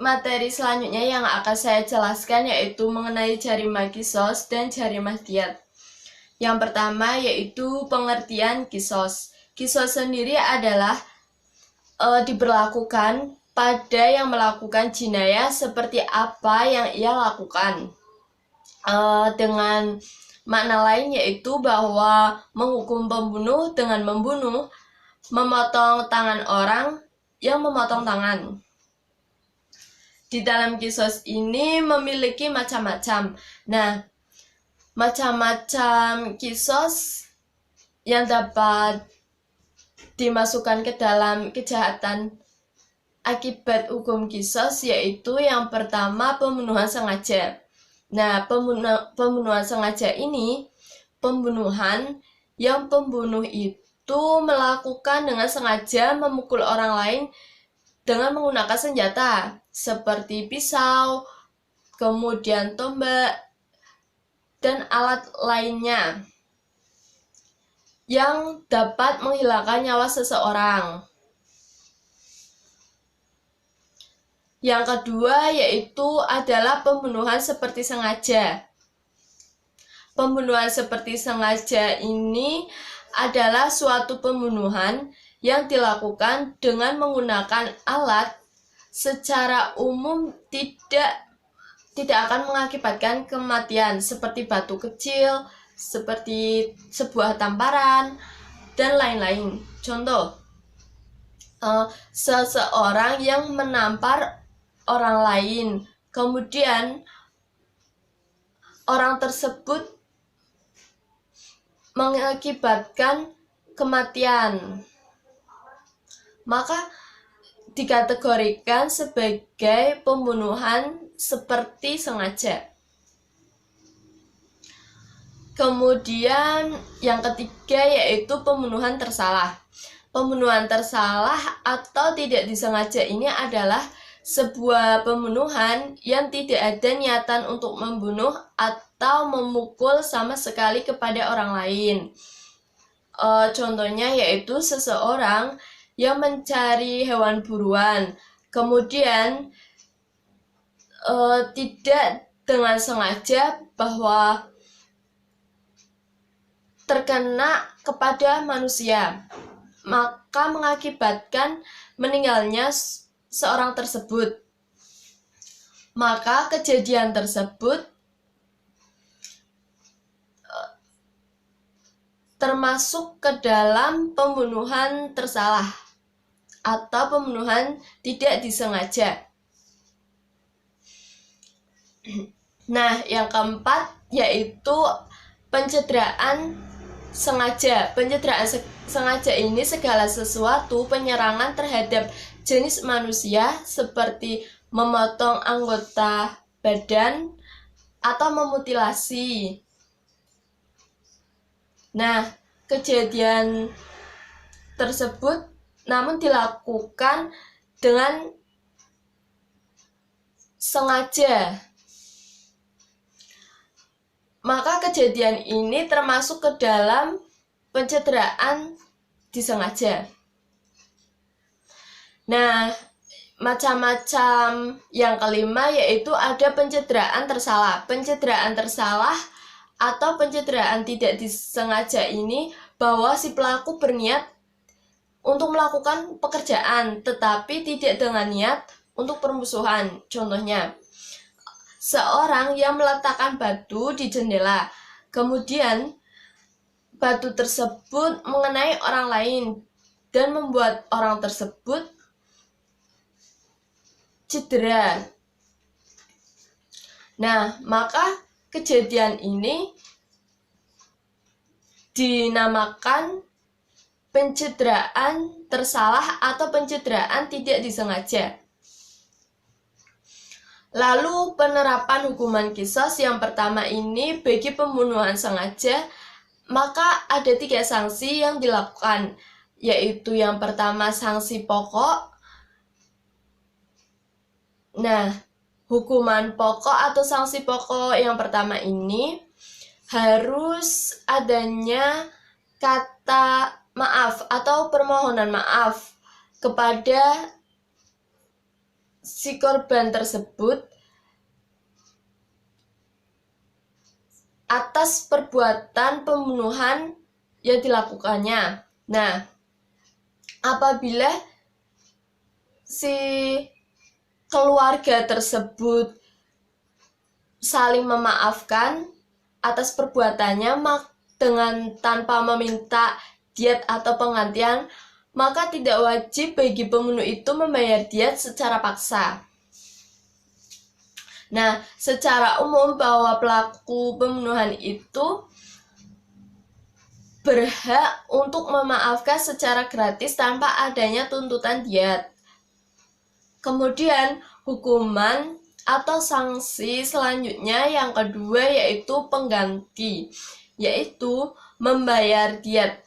materi selanjutnya yang akan saya jelaskan yaitu mengenai jarimah kisos dan jarimah diat. Yang pertama yaitu pengertian kisos. Kisos sendiri adalah diberlakukan pada yang melakukan jinayah seperti apa yang ia lakukan. Dengan makna lain yaitu bahwa menghukum pembunuh dengan membunuh, memotong tangan orang yang memotong tangan. Di dalam kisos ini memiliki macam-macam. Nah, macam-macam kisos yang dapat dimasukkan ke dalam kejahatan akibat hukum kisos yaitu yang pertama pembunuhan sengaja. Nah, pembunuhan sengaja ini pembunuhan yang pembunuh itu melakukan dengan sengaja memukul orang lain dengan menggunakan senjata seperti pisau, kemudian tombak, dan alat lainnya yang dapat menghilangkan nyawa seseorang. Yang kedua yaitu adalah pembunuhan seperti sengaja. Pembunuhan seperti sengaja ini adalah suatu pembunuhan yang dilakukan dengan menggunakan alat secara umum tidak akan mengakibatkan kematian seperti batu kecil, seperti sebuah tamparan, dan lain-lain. Contoh, seseorang yang menampar orang lain, kemudian orang tersebut mengakibatkan kematian, maka dikategorikan sebagai pembunuhan seperti sengaja. Kemudian yang ketiga yaitu pembunuhan tersalah. Pembunuhan tersalah atau tidak disengaja ini adalah sebuah pembunuhan yang tidak ada niatan untuk membunuh atau memukul sama sekali kepada orang lain. Contohnya yaitu seseorang yang mencari hewan buruan, kemudian tidak dengan sengaja bahwa terkena kepada manusia, maka mengakibatkan meninggalnya seorang tersebut. Maka kejadian tersebut termasuk ke dalam pembunuhan tersalah atau pembunuhan tidak disengaja. Nah, yang keempat yaitu pencederaan sengaja. Pencederaan sengaja ini segala sesuatu penyerangan terhadap jenis manusia seperti memotong anggota badan atau memutilasi. Nah, kejadian tersebut namun dilakukan dengan sengaja. Maka kejadian ini termasuk ke dalam pencederaan disengaja. Nah, macam-macam yang kelima yaitu ada pencederaan tersalah. Pencederaan tersalah atau pencederaan tidak disengaja ini bahwa si pelaku berniat untuk melakukan pekerjaan tetapi tidak dengan niat untuk permusuhan. Contohnya, seorang yang meletakkan batu di jendela, kemudian batu tersebut mengenai orang lain dan membuat orang tersebut cedera. Nah, maka kejadian ini dinamakan pencederaan tersalah atau pencederaan tidak disengaja. Lalu penerapan hukuman kisos yang pertama ini bagi pembunuhan sengaja, maka ada 3 sanksi yang dilakukan, yaitu yang pertama sanksi pokok. Nah, hukuman pokok atau sanksi pokok yang pertama ini harus adanya kata maaf atau permohonan maaf kepada si korban tersebut atas perbuatan pembunuhan yang dilakukannya. Nah, apabila si keluarga tersebut saling memaafkan atas perbuatannya dengan tanpa meminta diat atau penggantian, maka tidak wajib bagi pembunuh itu membayar diat secara paksa. Nah, secara umum bahwa pelaku pembunuhan itu berhak untuk memaafkan secara gratis tanpa adanya tuntutan diat. Kemudian, hukuman atau sanksi selanjutnya yang kedua yaitu pengganti, yaitu membayar diat.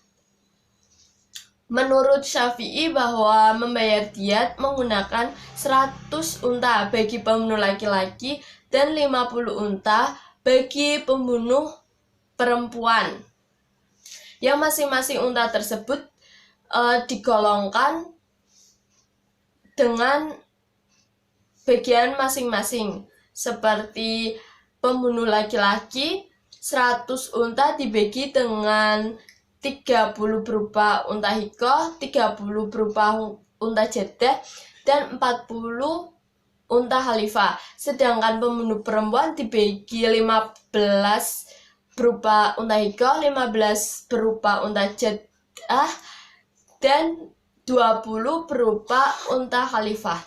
Menurut Syafi'i bahwa membayar diat menggunakan 100 unta bagi pembunuh laki-laki dan 50 unta bagi pembunuh perempuan. Yang masing-masing unta tersebut digolongkan dengan bagian masing-masing. Seperti pembunuh laki-laki 100 unta dibagi dengan 30 berupa unta hikoh, 30 berupa unta jeddah, dan 40 unta khalifah. Sedangkan pembunuh perempuan dibagi 15 berupa unta hikoh, 15 berupa unta jeddah, dan 20 berupa unta khalifah.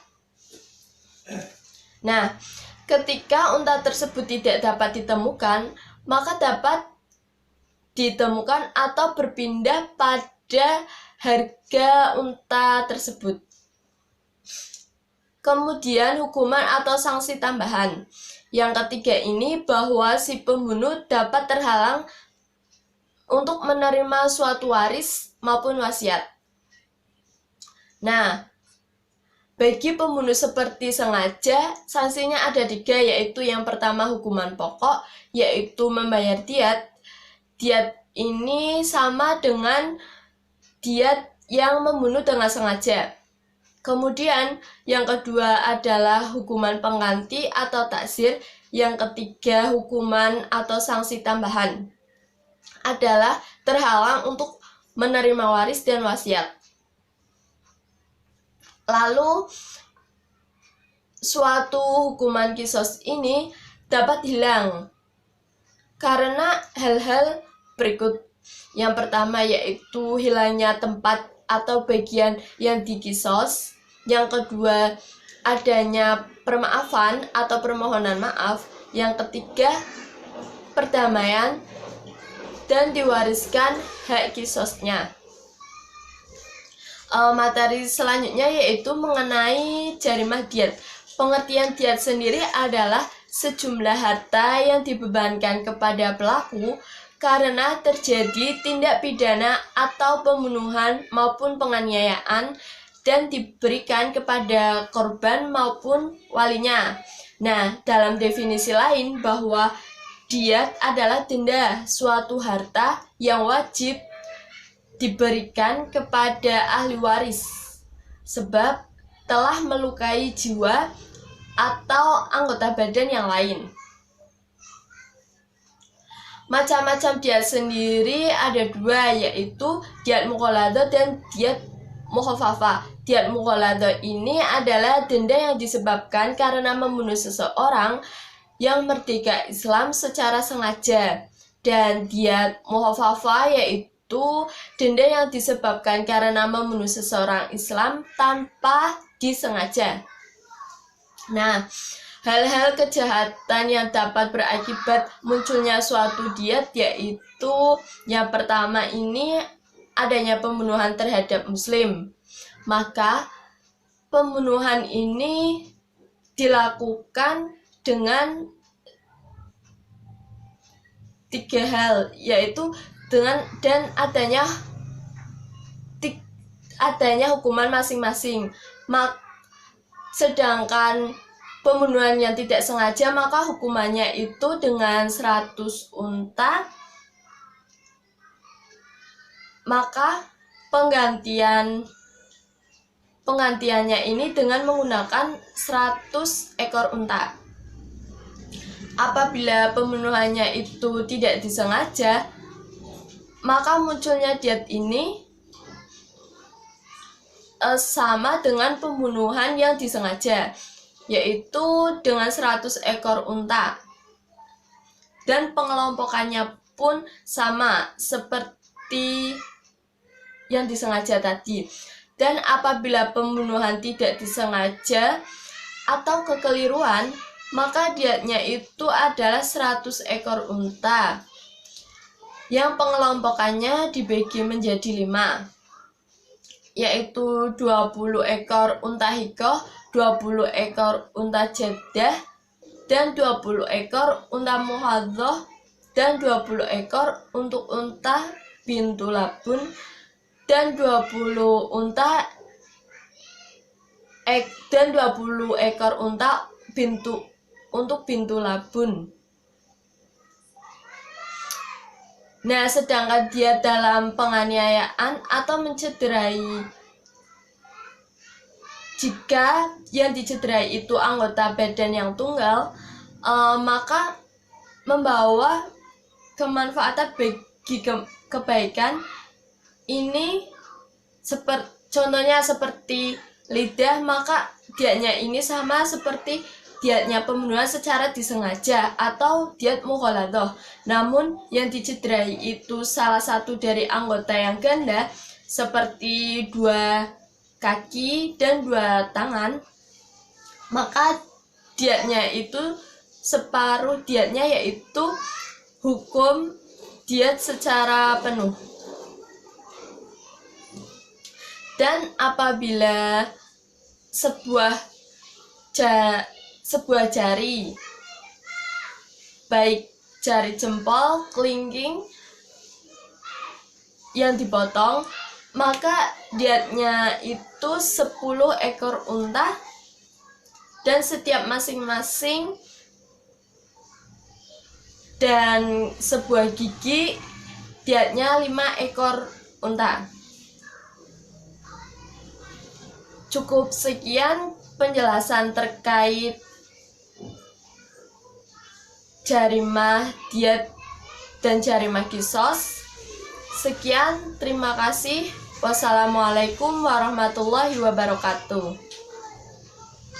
Nah, ketika unta tersebut tidak dapat ditemukan, maka dapat ditemukan atau berpindah pada harga unta tersebut. Kemudian hukuman atau sanksi tambahan. Yang ketiga ini bahwa si pembunuh dapat terhalang untuk menerima suatu waris maupun wasiat. Nah, bagi pembunuh seperti sengaja, sanksinya ada 3, yaitu yang pertama hukuman pokok, yaitu membayar diat. Diat ini sama dengan diat yang membunuh dengan sengaja. Kemudian yang kedua adalah hukuman pengganti atau taksir. Yang ketiga hukuman atau sanksi tambahan adalah terhalang untuk menerima waris dan wasiat. Lalu suatu hukuman kisos ini dapat hilang karena hal-hal berikut. Yang pertama yaitu hilangnya tempat atau bagian yang dikisos. Yang kedua adanya permaafan atau permohonan maaf. Yang ketiga perdamaian dan diwariskan hak kisosnya. Materi selanjutnya yaitu mengenai jarimah diat. Pengertian diat sendiri adalah sejumlah harta yang dibebankan kepada pelaku karena terjadi tindak pidana atau pembunuhan maupun penganiayaan dan diberikan kepada korban maupun walinya. Nah, dalam definisi lain bahwa diat adalah denda suatu harta yang wajib diberikan kepada ahli waris sebab telah melukai jiwa atau anggota badan yang lain. Macam-macam diat sendiri ada 2, yaitu diat mughaladhah dan diat mukhafafah. Diat mughaladhah ini adalah denda yang disebabkan karena membunuh seseorang yang merdeka Islam secara sengaja, dan diat mukhafafah yaitu denda yang disebabkan karena membunuh seseorang Islam tanpa disengaja. Nah, hal-hal kejahatan yang dapat berakibat munculnya suatu diat yaitu yang pertama ini adanya pembunuhan terhadap muslim. Maka pembunuhan ini dilakukan dengan 3 hal, yaitu dan adanya hukuman masing-masing. Sedangkan pembunuhan yang tidak sengaja maka hukumannya itu dengan 100 unta. Maka penggantian penggantiannya ini dengan menggunakan 100 ekor unta. Apabila pembunuhannya itu tidak disengaja, maka munculnya diet ini sama dengan pembunuhan yang disengaja, yaitu dengan 100 ekor unta. Dan pengelompokannya pun sama seperti yang disengaja tadi. Dan apabila pembunuhan tidak disengaja atau kekeliruan, maka dietnya itu adalah 100 ekor unta yang pengelompokannya dibagi menjadi 5, yaitu 20 ekor unta hikoh, 20 ekor unta jeddah, dan 20 ekor unta muhadzoh, dan 20 ekor untuk unta bintu labun, dan 20 ekor unta untuk bintu labun. Nah, sedangkan dia dalam penganiayaan atau mencederai, jika yang dicederai itu anggota badan yang tunggal, maka membawa kemanfaatan bagi kebaikan. Ini contohnya seperti lidah, maka dietnya ini sama seperti dietnya pembunuhan secara disengaja atau diet mughaladoh. Namun yang dicederai itu salah satu dari anggota yang ganda seperti 2 kaki dan 2 tangan, maka dietnya itu separuh dietnya, yaitu hukum diet secara penuh. Dan apabila sebuah jari, baik jari jempol, kelingking yang dipotong, maka dietnya itu 10 ekor unta, dan setiap masing-masing dan sebuah gigi dietnya 5 ekor unta. Cukup sekian penjelasan terkait jarimah diet dan jarimah kisos. Sekian, terima kasih. Wassalamualaikum warahmatullahi wabarakatuh.